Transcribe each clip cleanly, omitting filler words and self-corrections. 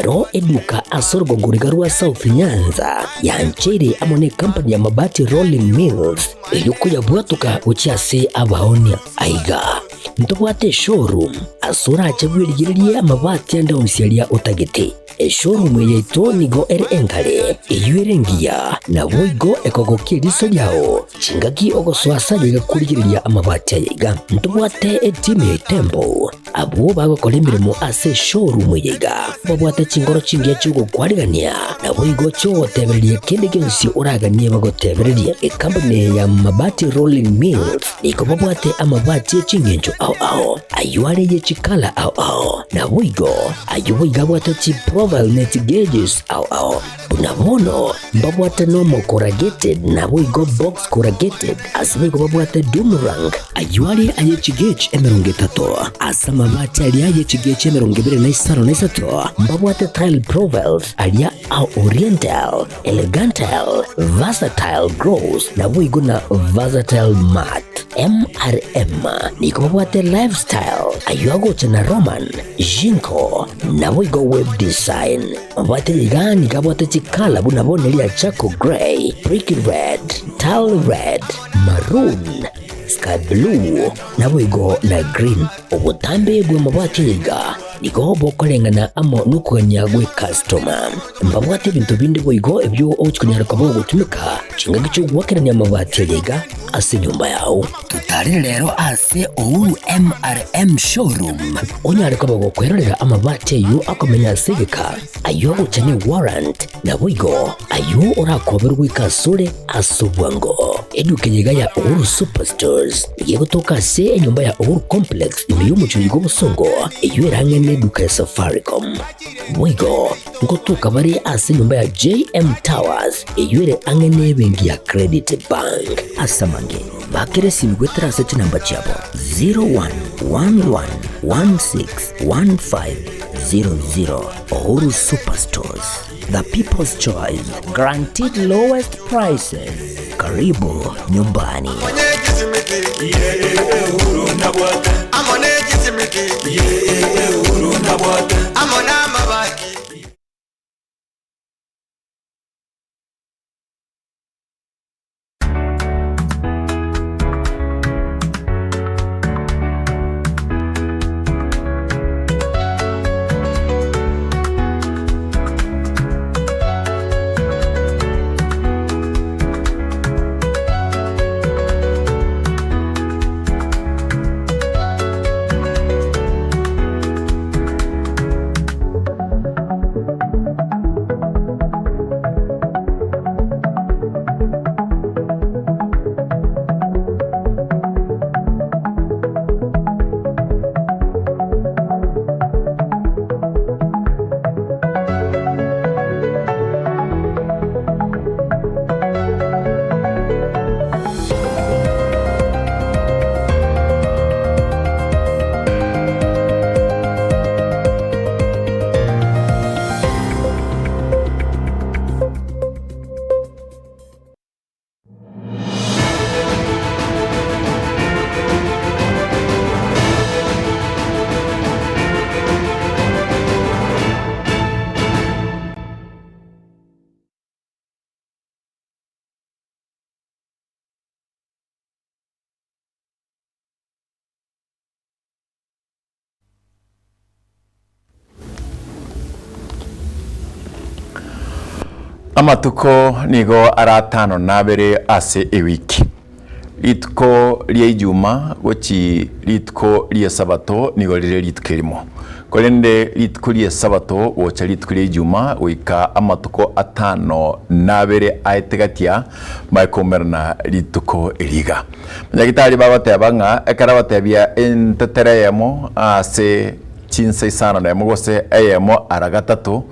rero eduka asorgo ngurigarua South Nyanza yanchere amone company ya mabati Rolling Mills yuko yabwatuka uchiase abaonia aiga ntubwate showroom asura chagwirigirie amabati anda onsialia utagete showroom yeto nigo ere engale eyuerengia na boigo ekogokie riso yao chingaki ogoswasa yigakurigiria amabati yiga ntubwate team Tembo abo bagokora imirimo ase showroom yiga babwate chingoro chingia chugo kwarigania na boigo cho tebererie kende gensi uraganie bagotebererie company ya mabati Rolling Mills niko babwate amabati chingenjo ao ayuare ye chikala ao na boigo ayuiga bwate chi profile net gauges ao unabono babwate normal corrugated na boigo box corrugated asibego babwate Dumerang ayuare aye chigage emeronge tato asama mabati alia ye chigage emeronge bere na isaro na isato babwate tile profiles alia au oriental elegantal versatile gross na boigo na versatile mat MRM niko babwate lifestyle ayuago chana Roman Jinko na boigo web design babwate ligani kabwate chikala bunabone lia Chaco Grey, Brick Red, Tile Red, Maroon, Sky Blue na boigo na Green obutambe bwe mabwate liga niko bokolengana amo nukanya gwe customer mbabwate bintu bindi boigo ebyo ochikunyara kabo gutumika chinga gicho gwakeranya amabati liga ase nyumba yao tutari rero ase MRM showroom onyare kabo gukwerera amabati yu akomenya segeka ayo guchane warrant na boigo ayo urakoberwa ikasure asubwango edukenyiga ya Uhuru Superstores yegotoka se nyumba ya Uhuru Complex imiyumu chuligo busongo iyo erangene duka ya Safaricom boigo ngotoka bari ase nyumba ya JM Towers iyo ere angene bengi ya Credit Bank asamange bakere simgwetera ase namba chabo 0111161500 Uhuru Superstores, the people's choice, guaranteed lowest prices. Karibu nyumbani. Amatuko nigo aratano nabere ase ewiki. Litko lia ijuma gochi litko lia sabato nigo lile litkelimo. Kolende litko lia sabato gocha litko lia ijuma wika amatuko atano nabere aetegatia maikomerna litko eliga. Mnyagitari babate abanga ekarabate abia entetereyemo ase chinse isano na emogose eyemo aragatatu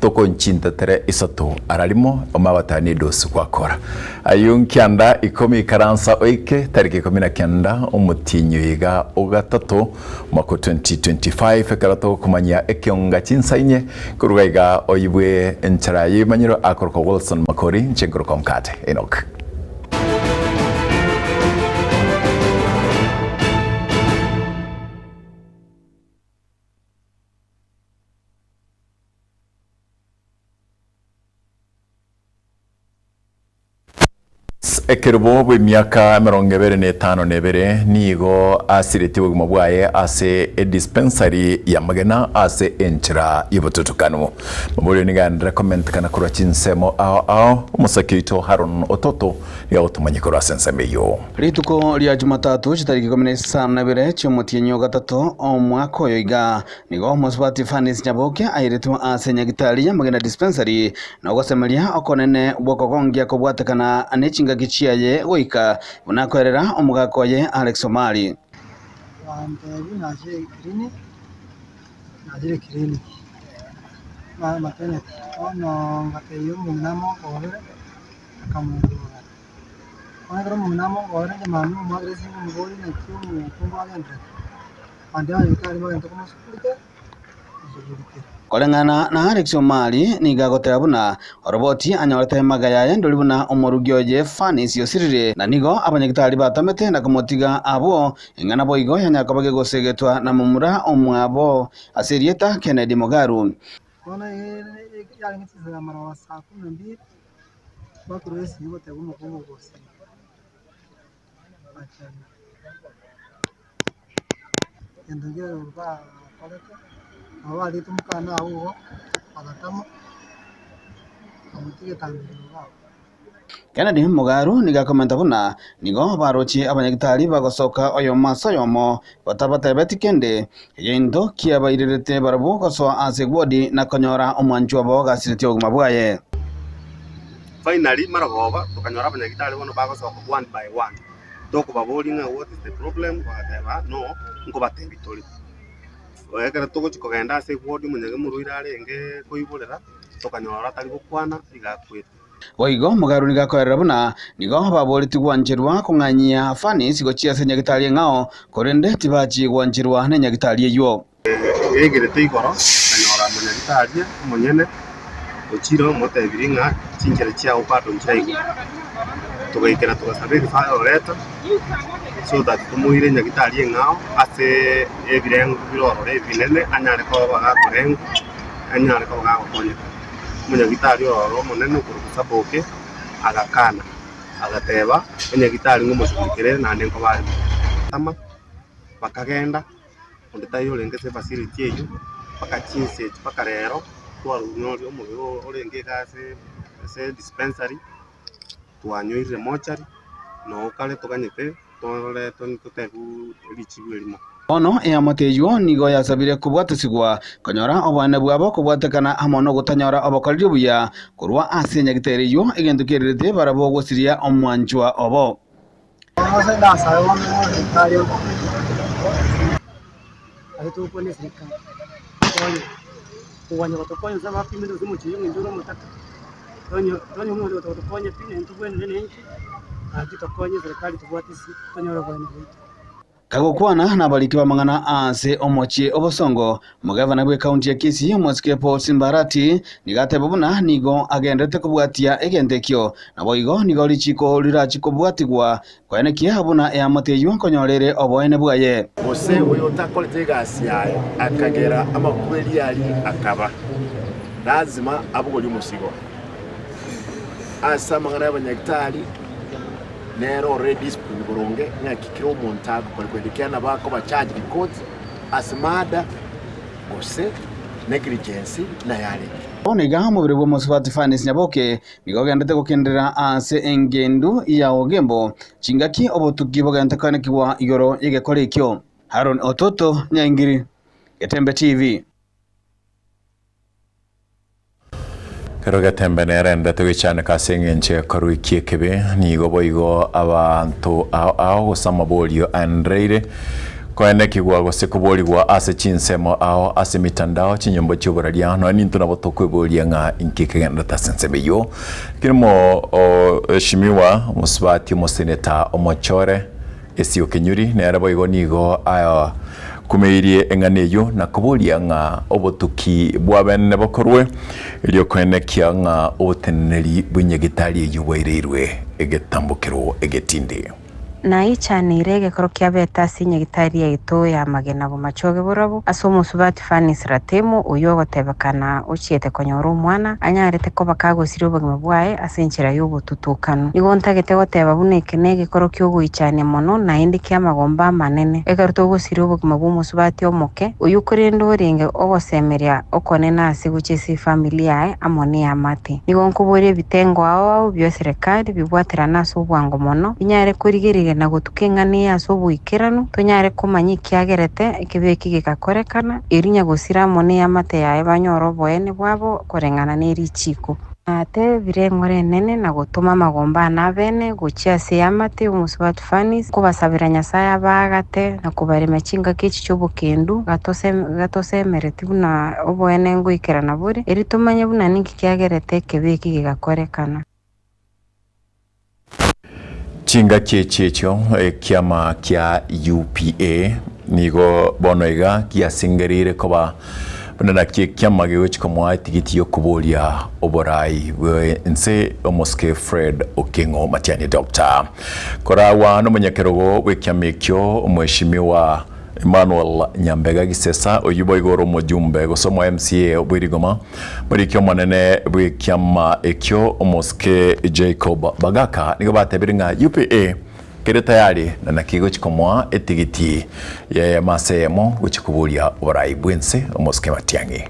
toko nchinta tere isato ararimo omabatani dosu kwakora ayunkyanda ikomi karansa oike tariki 19 omutinyo yiga ogatatu mwaka 2025 karato kumanya ekionga chinsainye kurugaiga oyibwe enchara yimanyiro akorko Wilson Makori nchengoro komkate Enoch. ekerubo bwe myaka 25 nigo asiretiwe gumabwaye ase dispensary ya magena ase enchira yibututukano mabuli nigandira comment kana kura chinsemo ao umusakito Haron Ototo ya utumanyikora sensemeyo rituko lya Jumatatu chitariki 12 chyomutinyo gatatu omwaka oyoiga nigo muswati Fanis Nyaboke airetwa ase nyagitari ya magena dispensary na gosemeria okonene bwokogongia kobwatekana anechinga gichiaye goika bunakwerera omugakoye Alex Omari naje clinic maternity ono ngateyo munamo gore akamundura ono munamo gore jamani madre singo mugori na kiyo mukungwa gendre ande ayikari magento kuma skulite kolengana na Alex Omari nigagotera buna roboti anyorete magaya ndoli buna omorugyoje Fanis yosirire na nigo abanyagitari batamete na kumutiga abo ingana boigo yanyakabage gosegetwa na mumura omwabo aserieta Kennedy Mogaru kona yari ngitiza mara saa 12 bakuresi nigo tegumo kongo gose acha endogero ba koleka abali tumukana awo agatamo amutige tangirwa Kennedy Mogaru nigakomenta buna nigo barochi abanyagitari bagosoka oyo maso yomo batabatebeti kende yendo kiabairete barabo goso asegwodi na konyora omwanchu abo gasiriti ogumabwaye finally maragoba tukanyora abanyagitari bono bagosoka one by one doko babolinga what is the problem whatever no ngo batebitori wekera tugo chikogenda ase wodi munyage muruira arenge koiborera tukanyora tari gukwana igakwita Oigo Mogaru nigakorera buna nigo baboriti gwanchirwa kunganyia Fanis gochia se nyagitari ngao korende tibachi gwanchirwa ne nyagitari eyo egere igoro kanyora munyagitari munyene ochiro motebiringa chinjere chia upato nchaigo tugaikera tugasabiri file letter so that tumuire nyagitari ngao ase ebirengo birorore binene anyare ko bagakorengo anyare ko bagakonya munyagitari oro munene kurusaboke agakana agateba munyagitari ngomushikire nande ko bari tama bakagenda ondetayo lengese facility eyo bakachinse bakarero twarunori omugiro orenge gase se dispensary twanyoire mochari no kale tokanyete tole tonitebu lichibwelimo ono eamoteyo nigo yasabire kubwatusigwa konyora obwana bwabo kubwatekana amono gutanyora obokorire buya kurwa ase nyagitereyo egendukirite barabo gosiria omwanchwa obo ose da sayo no tayo ato pone sika konyo kuwanya batokonyo zaba pimendo zimuchiyo nginduro mutaka tonyo mu batokonyo pine ntubwene nenki agitokonyo serikali tubwatisi tonyora bwana kagokwana nabalikiwa mangana ase omochie obosongo mugavana bwe county ya Kisii Mwasike Paul Simbarati nigateba buna nigo agendete kubwatia egendekyo naboigo nigo lichiko lirachikobwatigwa kwanekia abuna eamoteyo konyorere oboene bwaye ose uyo takolete gasi yayo akagera amakweli yali akaba lazima abugoli musigo asa mangana y'abanyagitari nero redis buronge ngakikira umuntu akukwerekana bako ba charge records asmada ose negligence na yale oniga mubiri bwo muswati Fanis Nyaboke nigo gendete gukendera ase engendu ya ogembo chingaki obotugi bogente kanekiwa igoro yegekore ikyo Haron Ototo Nyangiri Getembe TV Karoga tembenera ndate wichana kasengenche karuikie kebe nigo boigo abantu ao gusama bolio andreire kwene kigwa gose kuboligwa ase chinsemo ao ase mitandao chinyombo chiburalia no nintu na botokwe bolia nga inkikegenda tasensebeyo kirimo shimiwa musbati moseneta omochore esio kenyuri nera boigo nigo ayo kumeirie enganeyo na kubulia nga obotuki bwabene bokorwe ilio kwenekia nga oteneri bunyagitari yuwairirwe egetambukiro egetinde na ichani irege korokia beta sinye gitari ya ito ya magena gumachoge burabu asomo subati Fanis Ratemo uyo gotebekana uchiete konyoro mwana anyarete ko bakago sirobo ngabwae asenchira yobo tutukano nigontagete goteba buneke nege korokio guichane mono na indi kia magomba manene egaruto go sirobo ngabwo subati omoke uyu kurendo ringe ogosemeria okonena asiguchisi familia amoni amate nigonkubore bitengo ao byo serikali bibwatira naso bwango mono inyare kurigirire na gutukengani aso buikirano tonyare kumanyi kiagerete ikibeki gikakorekana irinya gusira moni amate yae banyoro boene bwabo korengana neri chiko ate birengore nene na gutuma magomba na bene guchia siamate umusubati Fanis kubasabira Nyasaye bagate na kubarema chinga kichi cy'obukendu gatose meretibu na oboene nguikira na buri eritumanye buna ninki kiagerete kebeki gigakorekana chinga chechecho kiama kia UPA nigo bonoiga kiasingerire koba bana kiama giwech komwa tigiti yo kubolia oborai we nse omoske Fred Okengo Matiang'i Dr. Korawa no munyakerogo we kiamekyo mheshimiwa Emmanuel Nyambega Gisesa oyubo igoro mujumbe gosomwa MCA obwirigoma muri kyo manene bwe kiama ekyo omoske Jacob Bagaka nigo batebiringa UPA kere tayari na nakigo chikomwa etigiti ya masemo guchikubulia orai bwense omoske Matiang'i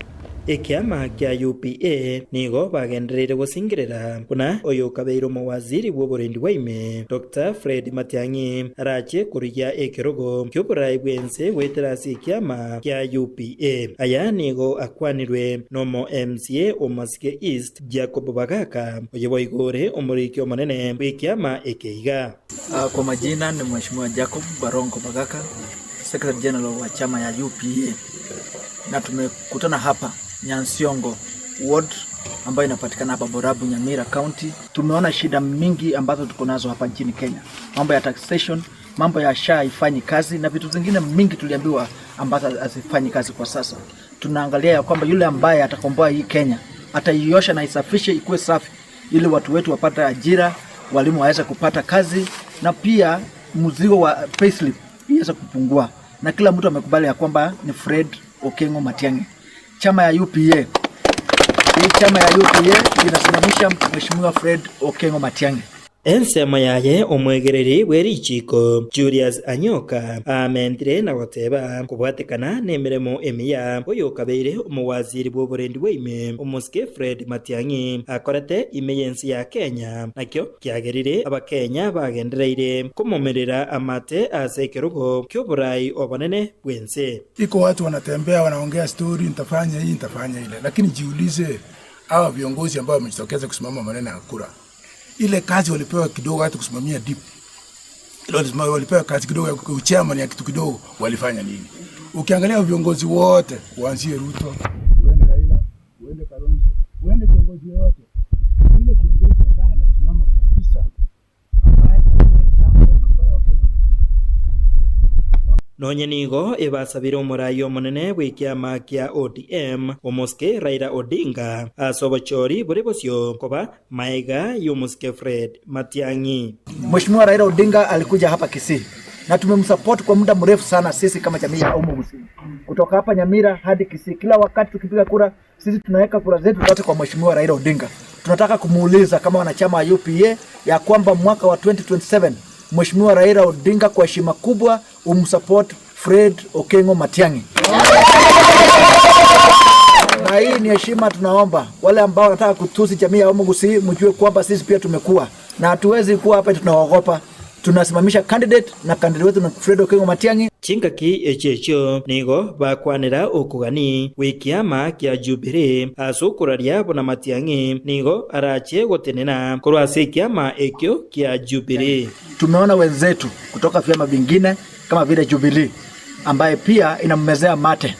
Ekiama kia UPA nigo bagenderere gusingirira kuna oyo kabeiro mawaziri bw'oburendi bwaime Dr. Fred Matiang'i arache kuriya ekirogo ky'oburai bwense weterasi ekiama kia UPA aya nigo akwanirwe nomo MCA Omasike East Jacob Bagaka oyo igore omurikyo manene bw'ekiama ekeiga. Kwa majina ni Mheshimiwa Jacob Barongo Bagaka, Secretary General wa chama ya UPA, na tumekutana hapa Nyansiongo Ward ambayo inapatikana hapa Borabu, Nyamira County. Tumeona shida mingi ambazo tuko nazo hapa nchini Kenya. Mambo ya taxation, mambo ya SHA haifanyi kazi na vitu zingine mingi tuliambiwa ambazo hazifanyi kazi kwa sasa. Tunaangalia ya kwamba yule ambaye atakomboa hii Kenya ataiosha na isafishe ikuwe safi ili watu wetu wapate ajira, walimu waweze kupata kazi na pia mzigo wa payslip iweze kupungua. Na kila mtu amekubali ya kwamba ni Fred Okengo Matiang'i. Chama ya UPA. Hii chama ya UPA inasimamisha Mheshimiwa Fred Okengo Matiang'i. Ensema yaye omwegereri werichiko Julius Anyoka amendire na goteba kubwatekana nemiremo emiya oyo kabeire omwaziri bw'oburendi bwaime omoske Fred Matiang'i akorete imeyensi ya Kenya nakyo kiagerire abakenya bagendereire kumomerera amate asekerugo ky'oburai obonene bwense. Iko watu wanatembea wanaongea story nitafanya hii nitafanya ile, lakini jiulize hawa viongozi ambao wamejitokeza kusimama maneno ya kura, ile kazi walipewa kidogo hata kusimamia deep. Ile walipewa kazi kidogo ya chairman ya kitu kidogo, walifanya nini? Ukiangalia viongozi wote, kuanzia Ruto, uende Raila, uende Kalonzo, uende kiongozi yote, ile kiongozi ambaye anasimama kabisa ambaye nonye nigo ebasabira omurai omonene bw'ekiama kia ODM omoske Raila Odinga asobochori buri bosio koba maiga y'omoske Fred Matiang'i. Mheshimiwa Raila Odinga alikuja hapa Kisii na tumemsupport kwa muda mrefu sana sisi kama jamii ya Omugusi. Kutoka hapa Nyamira hadi Kisii, kila wakati tukipiga kura sisi tunaweka kura zetu zote kwa Mheshimiwa Raila Odinga. Tunataka kumuuliza kama wanachama wa UPA ya kwamba mwaka wa 2027 Mheshimiwa Raila Odinga kwa heshima kubwa umsupport Fred Okengo Matiang'i. Na hii ni heshima tunaomba. Wale ambao wanataka kutusi jamii ya Omugusi mjue kwamba sisi pia tumekuwa na hatuwezi kuwa hapa tunaogopa. Tunasimamisha candidate na candidate wetu na Fred Okengo Matiang'i. Chingaki echecho nigo bakwanira okugani wikiama kia Jubilee asukuraria bona Matiang'i nigo arache gotenena kurwase kiama ekyo kia Jubilee. Tumeona wenzetu kutoka vyama vingine kama vile Jubilee ambaye pia inammezea mate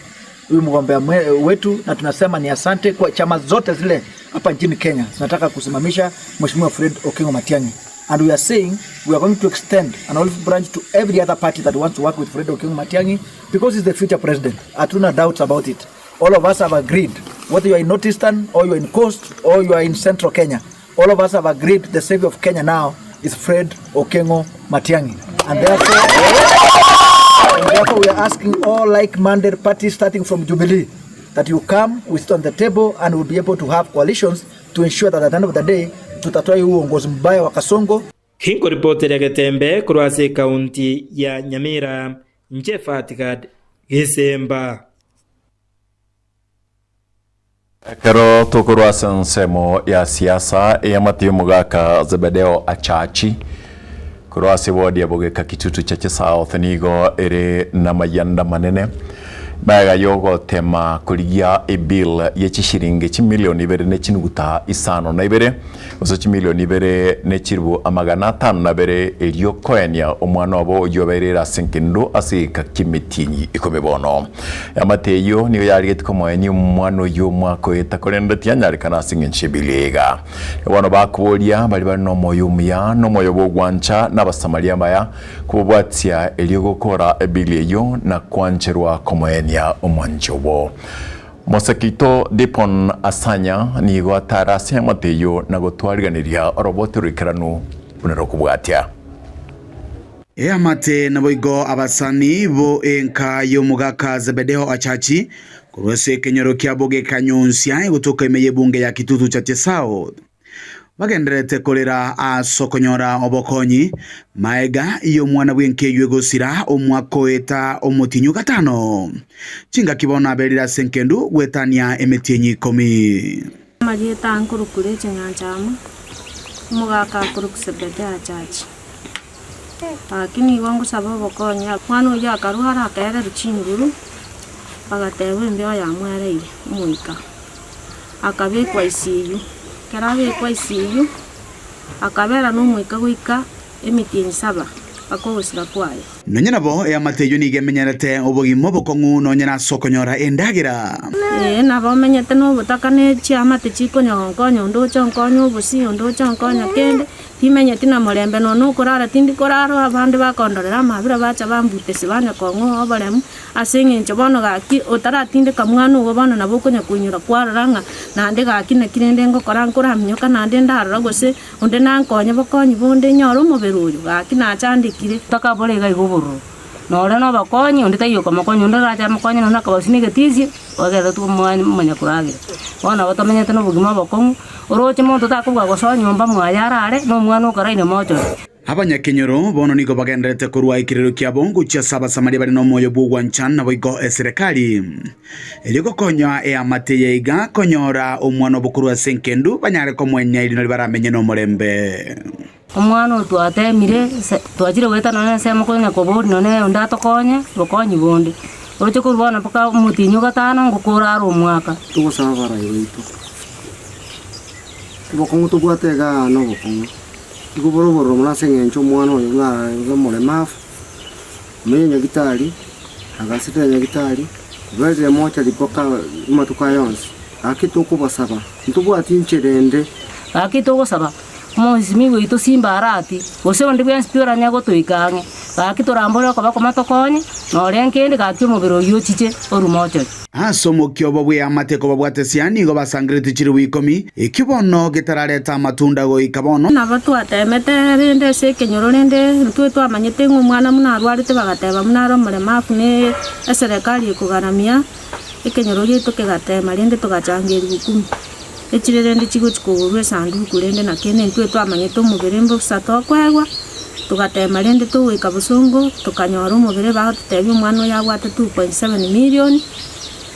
huyu mgombea wetu, na tunasema ni asante kwa chama zote zile hapa nchini Kenya. Tunataka kusimamisha Mheshimiwa Fred Okengo Matiang'i. And we are saying we are going to extend an olive branch to every other party that wants to work with Fred Okengo Matiang'i because he's the future president. Hatuna doubts about it. All of us have agreed, whether you are in Northeastern or you are in Coast or you are in Central Kenya, all of us have agreed the savior of Kenya now is Fred Okengo Matiang'i. And therefore we are asking all like-minded parties starting from Jubilee that you come, we sit on the table and we'll be able to have coalitions to ensure that at the end of the day, tutatoa uongozi mbaya wa Kasongo. Hinko ripoti ya Getembe kurwase kaunti ya Nyamira, Njefatigad Gisemba. Kero tukurwasa nsemo ya siasa ya Matiyo Mugaka Zebedeo Achachi kurwase wodi ya Bogeka Kitutu cha South nigo ere na mayanda manene baga yogo tema kuligia bill ya chishiringi chimilioni ibere ne chinuguta isano na ibere oso chimilioni ibere ne chirbu amagana tano na ibere elio koenia omwana obo yoberera sinkindo asika kimitinyi ikomebono amateyo niyo yarigete komoeni omwana yo mwako etakorenda tianyari kana singinchibilega wano bakuolia bali bano moyo muya no moyo bogwancha n'abasamaria baya kubwatia elio gukora bill yo na kwancherwa komoeni ya omwanjobo Mosekito Dipon Asanya ni gwatara cia Mateyo na gutwariganiria oroboturikiranu unarokubwatia Mate na boigo abasani bo enka yo Mugaka Zebedeo Achachi kurwese kenyoro kia Bogeka Nyonsia gutoka imeye bunge ya Kitutu cha South bagenderete kolera asokonyora obokonyi maega iyo mwana bwenke yegosira omwako eta omotinyu gatano chinga kibona berira senkendu gwetania emetienyi 10 Marieta ankurukure chenyanchama Mugaka kurukusebete Achachi akini wangu sababu konya mwana uja karuhara akere ruchinguru bagatewe mbyo ya mwareire muika akabekwa isiyu karabe kwa isiyu akabera n'umwika gwika emitienyi 7 akogusira kwayo nonyena bo ya Mateyo nigemenyerete obogimo bokongu nonyena sokonyora endagira nabo menyete no butakane chiamate chikonyonkonyo ndochonkonyo obusi ndochonkonyo kende timenyete na morembe no kurara tindi kuraro abandi bakondorera amabira bacha bambute sibanya kongo obaremu asengencho bono gaki otaratinde kamwana ugo bono nabo konya kunyura kwaranga nande gaki nekirende ngokora nkuramnyoka nande ndarora gose onde nankonye bokonyi bonde nyoro muberuyo gaki nachandikire takaborega igoboro nore no bakonyi onde tayo kamakonyi onde gacha makonyi na kabasini getizie ogera tu mwanya kuragira bona batamenyete no bugima bokongu oroche muntu takubwa goso nyomba mwayarare no mwana ukaraine mocho abanyakenyoro bono niko bagenderete kurwa ikirero kia bongo cha saba samaria bari no moyo bugwa nchan boigo serikali eliko konya Mateyo iga konyora omwana bokurwa senkendu banyare ko mwenya ili no baramenye no morembe omwana twatemire twajire weta none sema konya ko bodi none ndatokonya bokonyi bonde oroche kurwana paka mutinyu gatano ngukurara omwaka tugusabara iwitu bokongo tugwatega no bokongo iguboro mulasengencho mwana oyo ngamole mafu menye gitari agasite nyagitari bweze mocha lipoka matuka yonse akitukubasaba ntubwati ncherende akitukubasaba Mozimi wito simba arati ose onde bya spiora nyago toikange akitorambora ko bakomatokonye no lenkende gakyo mubiro yochiche orumocho asomo kyobo bwe amateko babwate siani go basangrete chiri wikomi ikibono gitarareta matunda go ikabono na batu atemete rende se kenyoro rende rutwe twamanyete ng'umwana munarwarite bagateba munaro mulemafu ne serikali kugaramia ikenyoro gitu kigatema rende tugachangira 10 echirende chigo chikogurwe sanduku rende na kene ntwe twamanyete umubiri mbusato kwegwa tugatema rende tuwika busongo tukanyora umubiri bagutebye umwana yagwate 2.7 million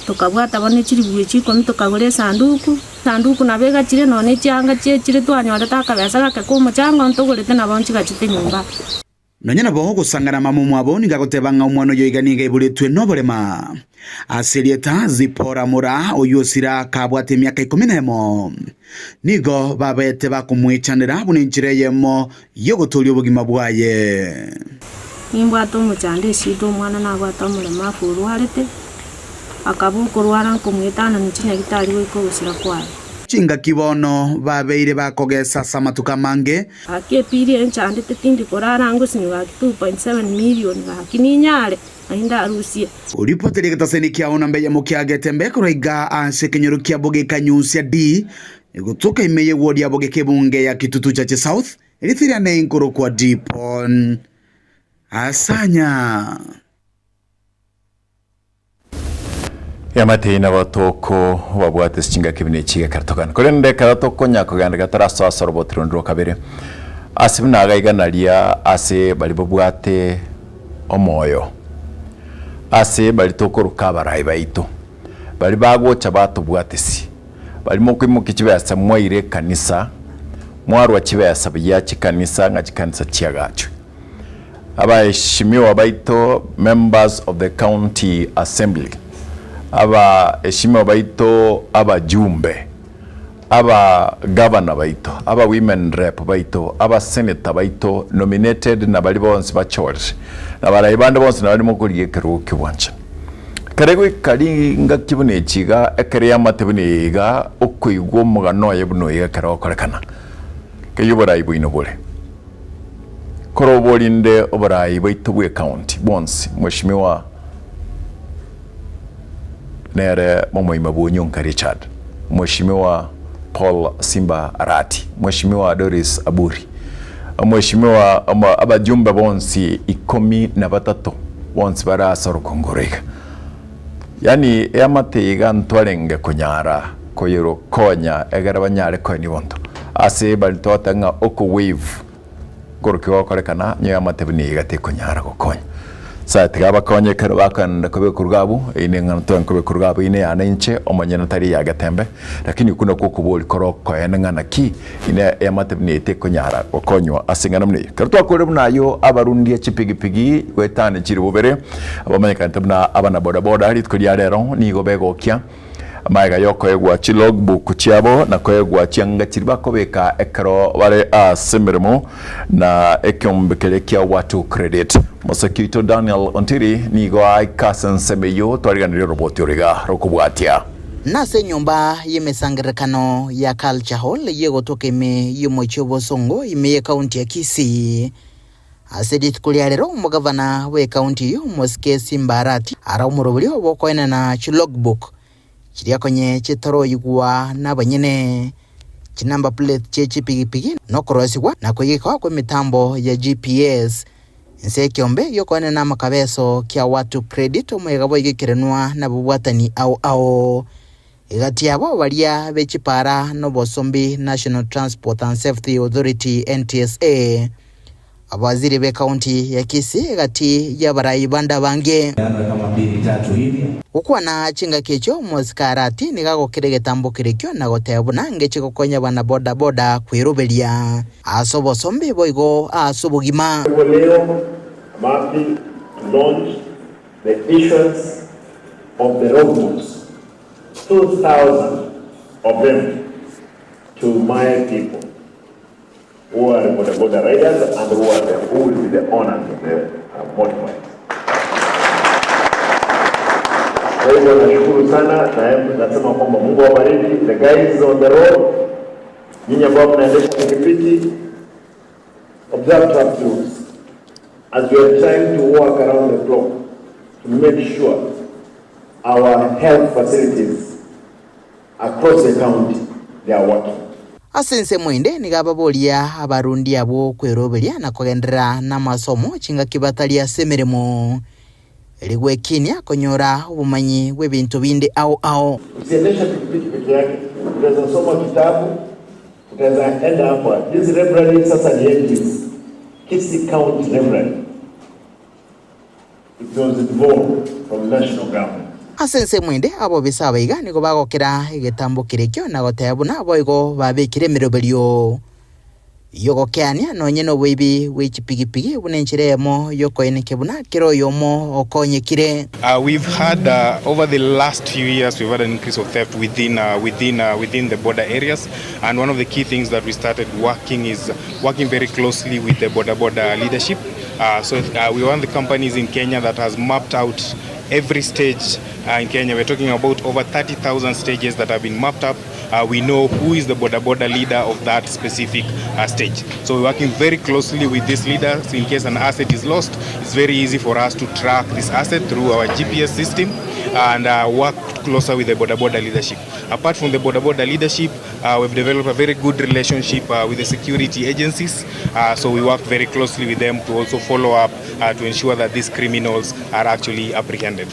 tukabwata bone chiribwe chiko tukagure sanduku nabega chire none cyanga chire twanyora takabesa gake ko mucanga ntugurite nabonchi gachite nyumba nonyena bo gusangana mamumu aboni gagotebanga umwana yo iganiga iburitwe no borema asirieta zipora mura oyosira kabwate emyaka 11 nigo babete bakumwichanira buninchireyemo yo gutuli obugima bwaye nimbwato muchande shito umwana nagwata mulema furuarite akabukurwara nkumwitana nichinya gitari wiko gusira kwayo chinga kibono babeire bakogesa samatuka mange akepiri enchande tetindi korara ngo sinywa 2.7 million bakininyare ainda arusia uripoteri gataseni kia ona mbeya mukiage tembe kuraiga ansekenyorukia Bogeka Nyonsia D gutuka imeye wodi ya Bogeka bunge ya Kitutu cha South Elithiria Nenkuru kwa Dipon Asanya Yamateina batoko wabwate singa kibine chiga kartogana kolende karatoko nyako ganda gataraso asorobotiro kabere asibna gaiganaria ase bali bobwate omoyo ase bali tokoruka barayi baito bali bagocha batubwatesi bali mokwimuka kibesa mwaire kanisa mwarwa kibesa byachi kanisa nga kanisa chiagacho abaheshimiwa baito members of the county assembly aba heshimiwa baito abajumbe aba governor baito aba women rep baito aba senator baito nominated na bali bonse bachorje na barayi bande bonse na bali mukuriye keruki bwanje karego kari nga kibune chiga ekere yamatebune iga okuigwo mugano yebuno iga karokorekana kayubara ibuino bole korobolinde obarayi baito bwe county bonse mheshimiwa nere momoima bunyonka Richard mheshimiwa Paul Simba Arati mheshimiwa Doris Aburi mheshimiwa abajumbe bonsi 13 bonsi barasoro kongoreka yani yamateiga ntwarenge kunyara koyero konya egara banyare ko ni bondo ase balitotanga oko wave gorokyo korekana nyamatebini igate kunyara gokonya sa tigaba konye kero bakanda kobe kurgabu ine ngana kobe kurgabu ine yana inche omanyana tari ya gatembe lakini kuna kokuboli koroko yana ki ine yamatebini ite kunyara gokonywa asingana mni karto akore nayo abarundi ya chipigipigi wetane chiri bubere abamanyaka tabna abana boda boda rit ko yarero ni gobego kya maiga yoko egwa logbook chiabo na koegwa chianga chiriba kobeka ekaro wale semeremo na ekyombekelekia watu credit Mosakito Daniel Ontiri nigo aikasen semeyo twariganire roboti origa rokubwatia nase nyumba yemesangerekano ya culture hall yegotoke me yumochobo songo ime county ya Kisii asedit kuliarero umugavana we county yu Moske Simbarati ara umurobuli obokoena na logbook chiria konye chitoro yugwa nabanyene chinamba plate chipigipigi nokorosigwa na kuyika kwa mitambo ya GPS nse kiombe yokone na makabeso kia watu credit omwegabo yikirenwa na bubwatani au igati abo balia bechipara no bosombi National Transport and Safety Authority NTSA abaziri be county ya Kisii igati ya barayi banda bange kama 2-3 hivi ukwa na chinga kecho Moskarati nigago kiregetambo kirekyo na gotebuna ngechikokonya bana boda boda kwirubelia asobo sombe boigo asobugima leo mapi launch the issuance of the roadbooks 2,000 of them to my people who are boda riders and who will be the owners of the motorbikes. Kwa hivyo nashukuru sana na nasema kwamba Mungu awabariki the guys on the road, nyinyi ambao mnaendesha pikipiki, observe traffic rules as we are trying to walk around the clock to make sure our health facilities across the county they are working. Asense mwende nigababolia abarundi abo kwerobelia na kugendera na masomo chinga kibatalia semeremo eligwe kinya konyora ubumanyi webintu bindi au usiendesha pikipiki peke yake, utaweza soma kitabu, utaweza enda hapo. This library sasa ni yetu, Kisii County Library. It was involved from national government. Asense mwende abo bisaba iga niko bagokera igetambo kirekyo na gotebuna boigo babikire mirobelio yogokeania nonye no webi wechipigipigi bunenchiremo yokoenekebuna kiro yomo okonyekire. We've had over the last few years we've had an increase of theft within the border areas, and one of the key things that we started working is working very closely with the border leadership. So we are one of the companies in Kenya that has mapped out every stage in Kenya. We're talking about over 30,000 stages that have been mapped up, we know who is the boda leader of that specific stage. So we're working very closely with this leader. So in case an asset is lost, it's very easy for us to track this asset through our GPS system and work closer with the boda leadership. Apart from the boda leadership, we've developed a very good relationship with the security agencies. So we work very closely with them to also follow up to ensure that these criminals are actually apprehended.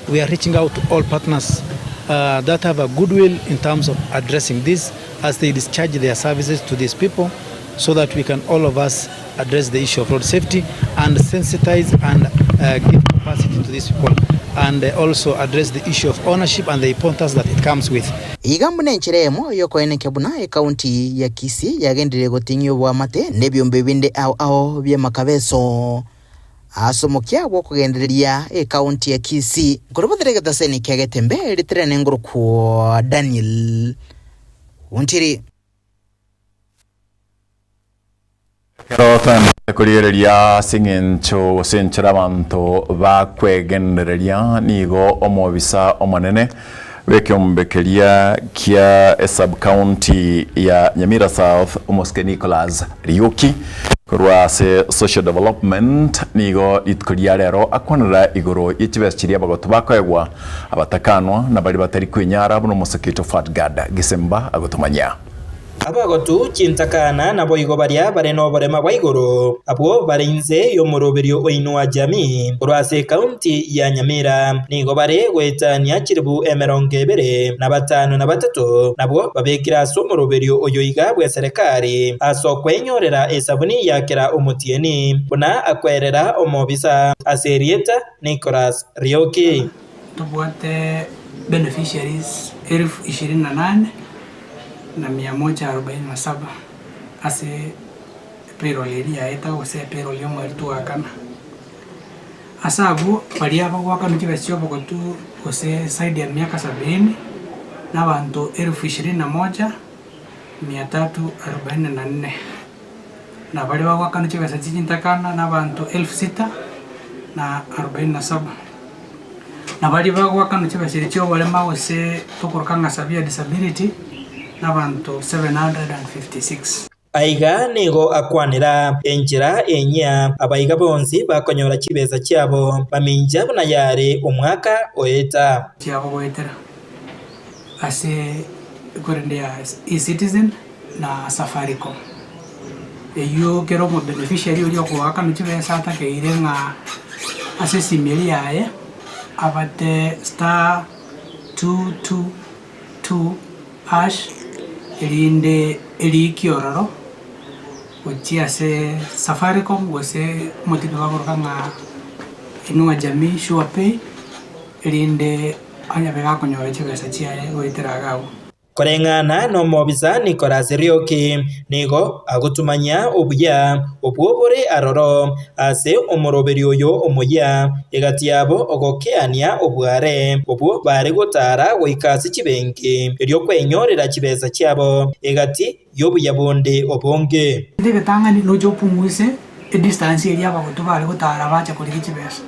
We are reaching out to all partners that have a goodwill in terms of addressing this as they discharge their services to these people, so that we can all of us address the issue of road safety and sensitize and give capacity to these people, and also address the issue of ownership and the importance that it comes with. Igambune nchiremo yokoene kebuna kaunti ya Kisii yagendire gotingyo bwa mate nebyombe binde ao bya makabeso asomokia gwo kugendereria kaunti ya Kisii kuroboterega taseni kyagetembe litrene nguru kwa Daniel Untiri Kerothan kuriyereria singencho senchera abantu bakwegendereria nigo omobisa omonene bekyombekeria kia sub county ya Nyamira South Omoske Nicholas Rioki kurwa se social development nigo itkuria rero akwanira igoro ichibeschiria bagoto bakwegwa abatakanwa na bari batari kwinyara buno musekito Fatgada Gisemba agotumanya abagotu kintakana nabo igo baria bare no borema baigoro abo barinze yo muroberio oinwa jami kurwase county ya Nyamira nigo bare gwetania chiribu emerongebere na batano na batatu nabo babekira so muroberio oyoiga bwa serikali aso kwenyorera esabuni yakira omutieni buna akwerera omobisa aserieta Nicholas Rioki tubwate beneficiaries 28,000 na 147 ase payroll area eta ose payroll yo mwertu akana asabu baria bagwaka nukibesyo bogotu ose side ya miaka 70 na bantu 21,344 na baria bagwaka nukibesyo chintakana na bantu 6,047 na baria bagwaka nukibesyo cyo balema ose tokorkanga sabia disability n'abantu 756 aiga nigo akwanira enjira enya abaiga bonsi bakonyora kibeza cyabo baminja buna yare umwaka oeta cyabo goetera ase gorendia e-citizen na Safaricom eyo kero mo beneficiary uri okwaka mukibeza atake irenga ase simili yae abate star 222 hash elinde elikioraro uchiase Safaricom wose motido bagorkanga inua jamii sure pay elinde anya bega konyora chibesa chiaye goiteragawo korengana no mobisa Nicholas Rioki nigo agutumanya obuya obwobore aroro ase omoroberio oyo omuya egati yabo ogokeania obware obwo bare gotara goikasi chibenke eryo kwenyorera chibesa cyabo egati yobuya bonde obonge ndibetangani nojo pungwise e distance eri aba gotubare gotara bacha kuri chibesa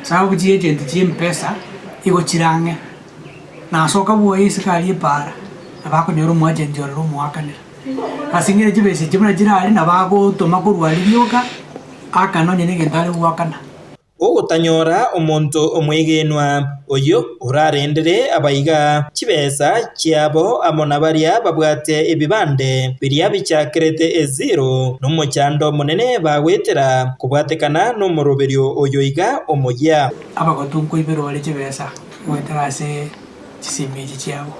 sababu ji agent ji mpesa igo chirange na soka boye isikali para abako nyoro mwaje njoro mwakanira asingire jibese jibuna jirali nabago tomakurwali byoka akanonye nigentale wakana ogutanyora omonto omwegenwa oyo urarendere abaiga chibesa cyabo amona baria babwate ebibande biria bichakerete ezero n'umucyando munene bagwetera kubwatekana no muroberio oyo iga omoya abagotunko ibero wale chibesa wetera se chisimiji cyabo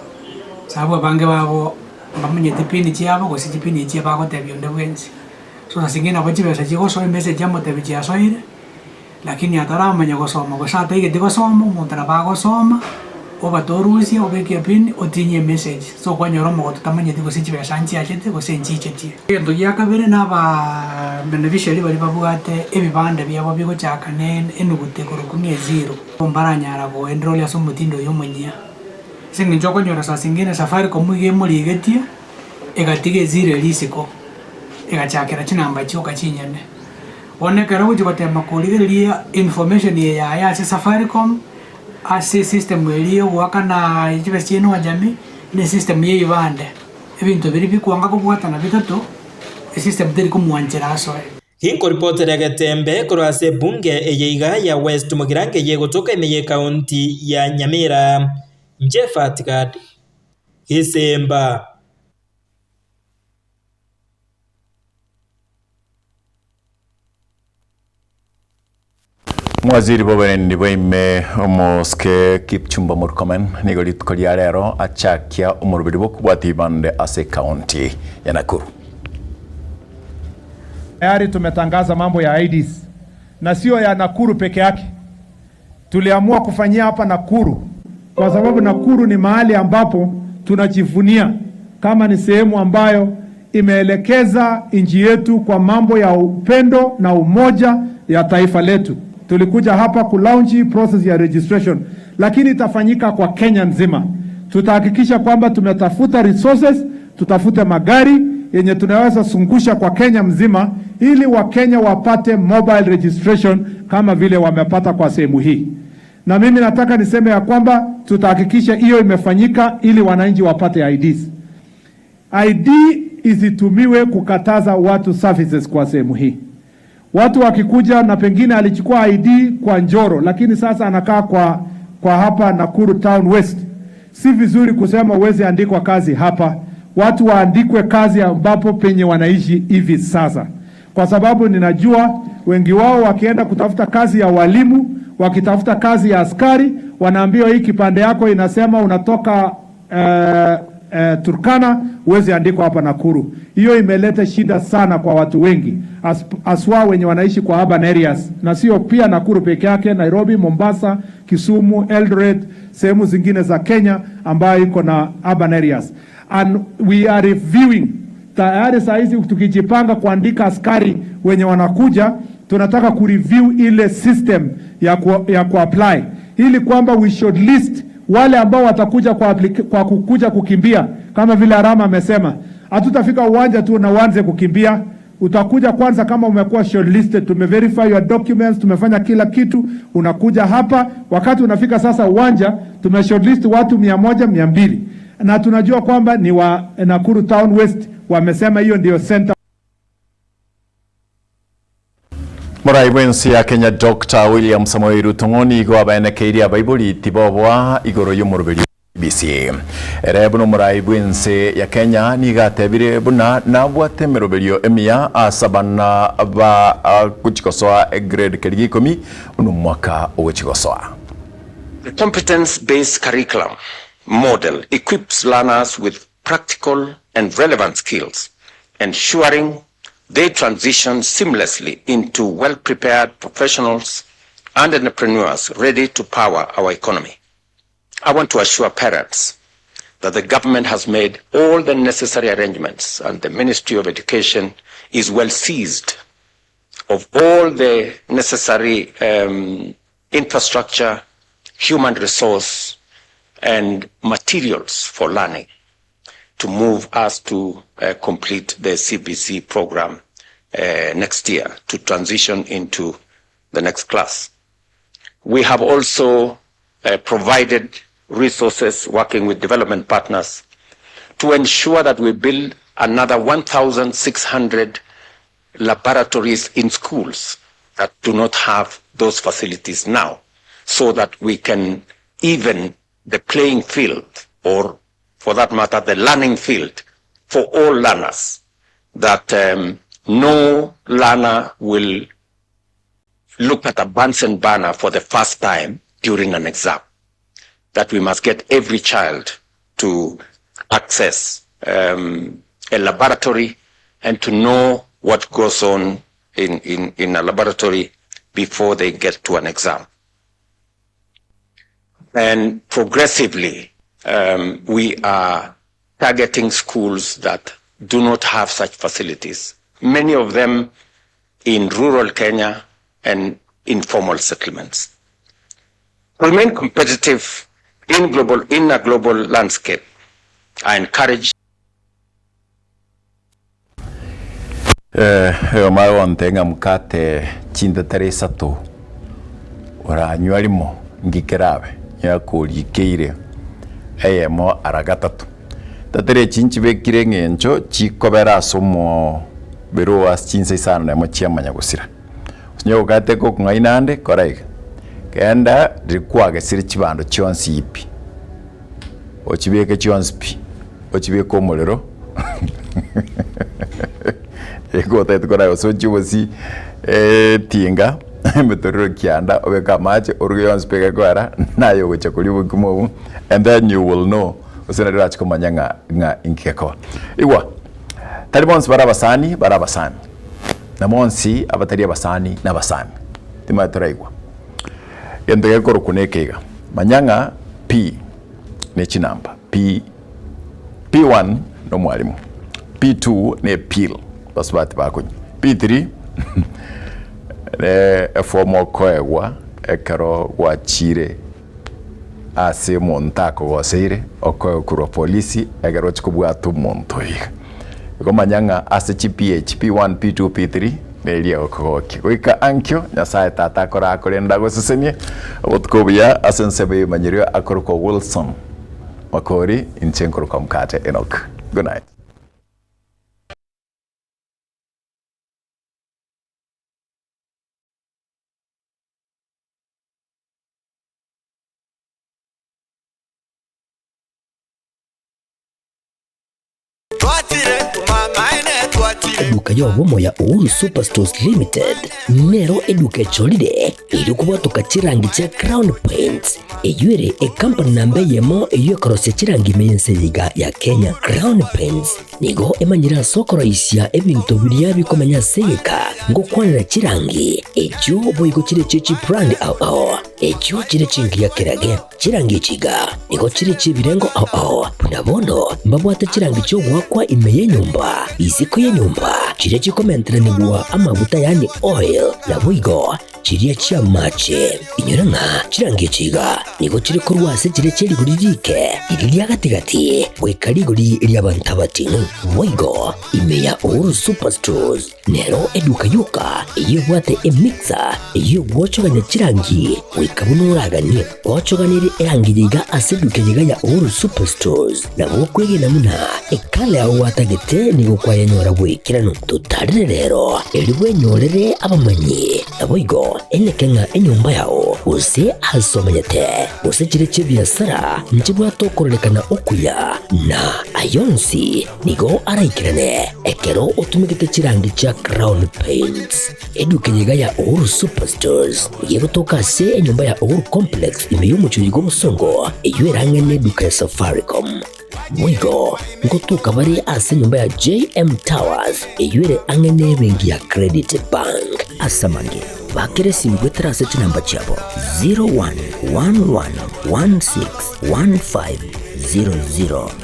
sabo bange babo bamenye tipini cyabo go sipini cyabo bagotebyo ndebwenzi so asingina abo chibesa chigoso message cyamo tebya soire lakini ataramanya gusoma gusata ige digosoma umuntu nabagosoma obatorusi obeke pin otinye message so kwanyoro mo tutamanye digosichibesa nchi achete gosenchichetie endo yakabere naba beneficiary bali babwate ebibande byabo bigo chakane enugute kurukumye zero ombaranyara go enroll ya somutindo yomunya singi njoko nyora sa singine Safaricom ige muri getie egatige zero lisiko egachakera chinamba chyoka chinyene onekera uji batema kuligeria information ya Safaricom ase system eliyo wakana jibesino wajami ne system ye ibande ebintu biri bikwanga kubwatana bitatu system teri kumwanjira asoe Hinko ripoti ya Gatembe kurase bunge eyeiga ya West Mugirange yegotoka imeye kaunti ya Nyamira Jeffat Gad Hisemba. Mwaziri boberendi bwime omoske Kipchumba Murkomen nigolit koliarero achakia umurubiri bokubwati bande ase kaunti ya Nakuru. Tayari tumetangaza mambo ya IDs na sio ya Nakuru peke yake. Tuliamua kufanyia hapa Nakuru kwa sababu Nakuru ni mahali ambapo tunajivunia kama ni sehemu ambayo imeelekeza nchi yetu kwa mambo ya upendo na umoja ya taifa letu. Tulikuja hapa kulaunch process ya registration, lakini itafanyika kwa Kenya nzima. Tutahakikisha kwamba tumetafuta resources, tutafute magari yenye tunaweza sungusha kwa Kenya mzima ili Wakenya wapate mobile registration kama vile wamepata kwa sehemu hii. Na mimi nataka niseme ya kwamba tutahakikisha hiyo imefanyika ili wananchi wapate IDs. ID isitumiwe kukataza watu services kwa sehemu hii. Watu wakikuja na pengine alichukua ID kwa Njoro lakini sasa anakaa kwa hapa Nakuru Town West. Si vizuri kusema uweze andikwa kazi hapa. Watu waandikwe kazi ambapo penye wanaishi hivi sasa. Kwa sababu ninajua wengi wao wakienda kutafuta kazi ya walimu, wakitafuta kazi ya askari, wanaambiwa hii kipande yako inasema unatoka Turkana, uweze andikwa hapa Nakuru. Hiyo imeleta shida sana kwa watu wengi, aswa wenye wanaishi kwa urban areas. Na sio pia Nakuru peke yake, Nairobi, Mombasa, Kisumu, Eldoret, sehemu zingine za Kenya ambayo iko na urban areas. And we are reviewing. Tayari saa hizi tukijipanga kuandika askari wenye wanakuja, tunataka kureview ile system ya kuapply. Ili kwamba we should list wale ambao watakuja kwa kukuja kukimbia. Kama vile Arama amesema, hatutafika uwanja tu na uanze kukimbia. Utakuja kwanza kama umekuwa shortlisted, tumeverify your documents, tumefanya kila kitu, unakuja hapa. Wakati unafika sasa uwanja, tumeshortlist watu 100, 200. Na tunajua kwamba ni wa Nakuru Town West wamesema hiyo ndio center. Muraibensi ya Kenya Dr. William Samoei Ruto ngoni go abanekeria Bible tibobwa igoro y'umurubiri BC. Erebuno muraibensi ya Kenya ni gatebire buna nabwate meroberio emia asabana ba kuchikosoa grade kerigikomi uno mwaka owechigosoa. The competence-based curriculum model equips learners with practical and relevant skills, ensuring they transition seamlessly into well-prepared professionals and entrepreneurs ready to power our economy. I want to assure parents that the government has made all the necessary arrangements and the Ministry of Education is well seized of all the necessary infrastructure, human resource, and materials for learning to move us to complete the CBC program next year, to transition into the next class. We have also provided resources working with development partners to ensure that we build another 1,600 laboratories in schools that do not have those facilities now, so that we can even the playing field, or for that matter, the learning field for all learners, that no learner will look at a Bunsen burner for the first time during an exam, that we must get every child to access a laboratory and to know what goes on in a laboratory before they get to an exam. And progressively, we are targeting schools that do not have such facilities, many of them in rural Kenya and informal settlements. To remain competitive in a global landscape, I encourage Marontenga mukate chinda Teresa tu oranywa limo ngikerabe yakurikeire eyemo aragatatu tatere chinchi bekire ng'encho chikobera somo bero as chinse sana na mochiama nyagusira nyo gate ko ngainande koraiga kenda rikwage siri chibando chionsi ipi ochibeke chionsi pi ochibeke omulero ego tate koraiga so chibosi tinga metorero kianda obeka mache orugionsi peke kwara nayo gocha kulibu kumo and then you will know usina rach komanya nga inkeko iwa talibons barabasani na monsi abatari abasani na basani tima turaigwa yendege koro kunekega manyanga p ne chinamba p1 no mwalimu p2 ne pil basbati bakunyi p3 ne formo koegwa ekaro kwa chire ase montako goseire okoe kuro polisi egero chikubwatu montoiga iko manyanga ase PH P1 P2 P3 nelia okogoki goika ankyo nyasaye tata akora akorenda gosesenie obutkobya asensebe manyirio akorko Wilson makori inchenkoro komkate Enoch. Good night. Eduka yobomo ya Uhuru Superstores Limited nero eduka cholide ili kubwatuka chirangi cha Crown Paints eyure company nambe yemo eyo korose chirangi meyenseyiga ya Kenya. Crown Paints nigo emanyira sokoro isya ebintu biriya bikomanya seyeka ngo kwanira chirangi echo boyiko chire chichi brand ao echo chire chingiya kerage chirangi chiga nigo chire chibirengo ao punabono mbabwata chirangi cyo gwakwa imeye nyumba iziko ye nyumba chire chikomenteranibwa amavuta yani oil na bwigo chiriya chia mache inyoranga chirangi chiga nigo chire korwase chire chiri guririke iriya gatigati wekarigori lyabantabati bwigo imeya Uhuru Superstores nero eduka yuka iyo bwate emixer iyo gwochoganya chirangi wikabunuraganie gwochoganire erangi yiga aseduke yiga ya Uhuru Superstores na bokwege namuna ekale aho watagete nigo kwayanyora bwikirano tutarire rero elibwe nyorere abamanyi aboigo enekenga enyumba yao use asomanyete use chire chebiasara nchibwa tokorelekana okuya na ayonsi nigo araikirane ekero otumikete chirangi cha Crown Paints eduke yiga ya Uhuru Superstores yego toka se enyumba ya Uhuru Complex imeyumucho yigo musongo eywerangene duka ya Safaricom mwigo ngotuka bari ase nyumba ya JM Towers eyure angene bengi ya Credit Bank asamange bakere simbwetera se chinamba chabo 0111161500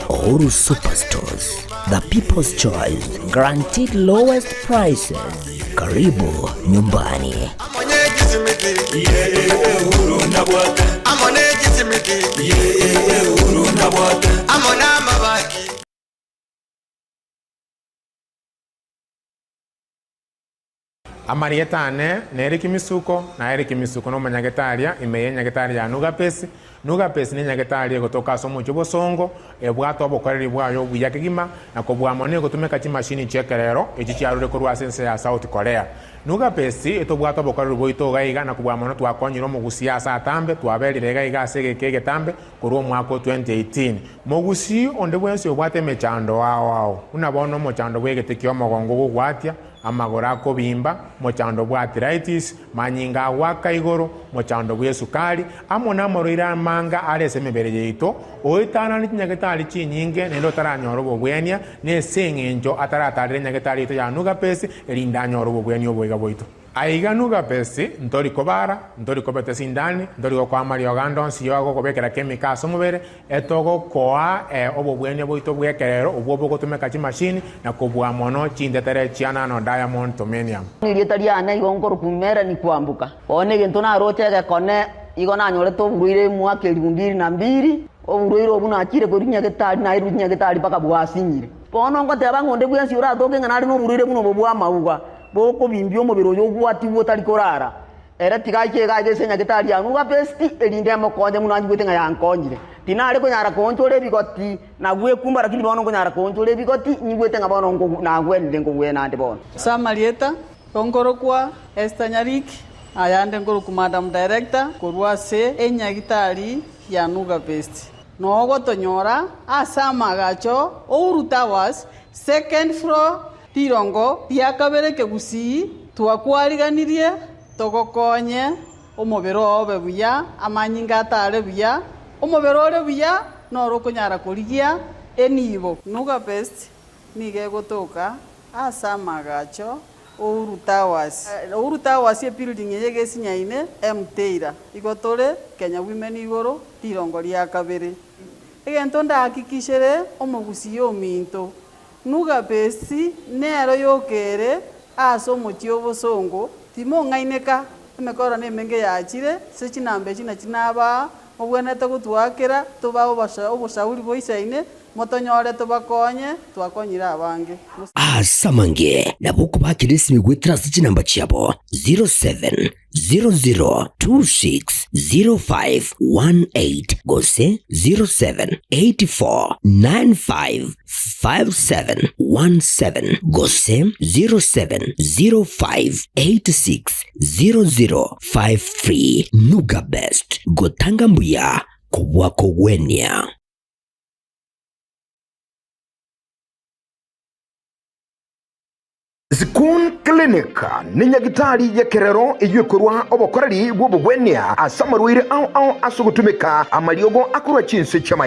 Uhuru Superstores, the people's choice, guaranteed lowest prices. Karibu nyumbani. Amarietane neri kimisuko na eri kimisuko no manyagetaria imeye nyagetaria nugapesi ni nyagetaria gotoka somo chobosongo ebwato abokoreri bwayo buyakigima na kobwamone gotumeka chimashini chekerero echichiarure korwa sense ya South Korea nugapesi etobwato abokoreri boito gaiga na kobwamone twakonyiro mugusia asa atambe twaberire gaiga asege tambe korwa mwaka 2018 mugusi onde bwense obwate mechando wao unabono mochando bwegetekio mogongo gugwatia amagora kobimba mochando bwa arthritis manyinga waka igoro mochando bwa sukari amona moroira manga arese mebere yeito oitana ni nyagetari chinyinge nendo taranyoro bobwenia ne sengenjo ataratarire nyagetari ito ya nuga pesi elinda nyoro bobwenia obwega boito aiga nuga pesi ntori kobara ntori kobete sindani ntori kwa Mario Gandon si yogo kobekera kemika somubere etogo koa obobwenia boito bwekerero obwo gotumeka chi machine na kobwa mono chindetere chiana no Diamond Tomenium nilietariana igongoro kumera ni kwambuka one gento na rochege kone igona nyore to buruire mwaka 2002 oburuire obuna akire korinya getari na irunya getari paka bwasinyire pono ngoteba ngonde bwensi ura toke ngana ari no buruire buno bobwa mauga boko bimbio mubiro yo gwati wotari korara era tigaike gage senya getari anu ga besti elinde mo konje munanji gwete nga yankonyire tinari kunyara konchole bigoti na gwe kumba lakini bono kunyara konchole bigoti nyigwete ngabono ngo na gwende ngo gwe nande bono Samarieta konkorokwa Esther Nyariki ayande ngoroku Madam Director korwase enyagitari ya Nuga Best nogo tonyora asama gacho Ouru Towers second floor tirongo yakabere kegusi twakwariganirie togokonye omobero obe buya amanyinga atare buya omobero ore buya noro kunyara kurigia enibo Nuga Best nige gotoka asama gacho Ouru Towers Ouru Towers ye building yege sinyaine Mteira igotore Kenya Women igoro tirongo ria kabere egento ndahakikishere omogusi yominto Nuga Best nero yokere aso mochio bosongo timo ngaineka emekora nemenge yachire sechinambe china chinaba obwenete gutwakira tuba obushauri boisaine motonyore tubakonye twakonyira abange asamange nabo kubakirisi gwetira chinamba cyabo 0700260518 gose 0784955717 gose 0705860053 Nuga Best gotanga mbuya kubwa kogwenya. Zikun Clinic ni nyagitari ya kerero iyukurwa obokorari bw'obugwenya asamarwire au asugutumika amaliogo akura chinse chama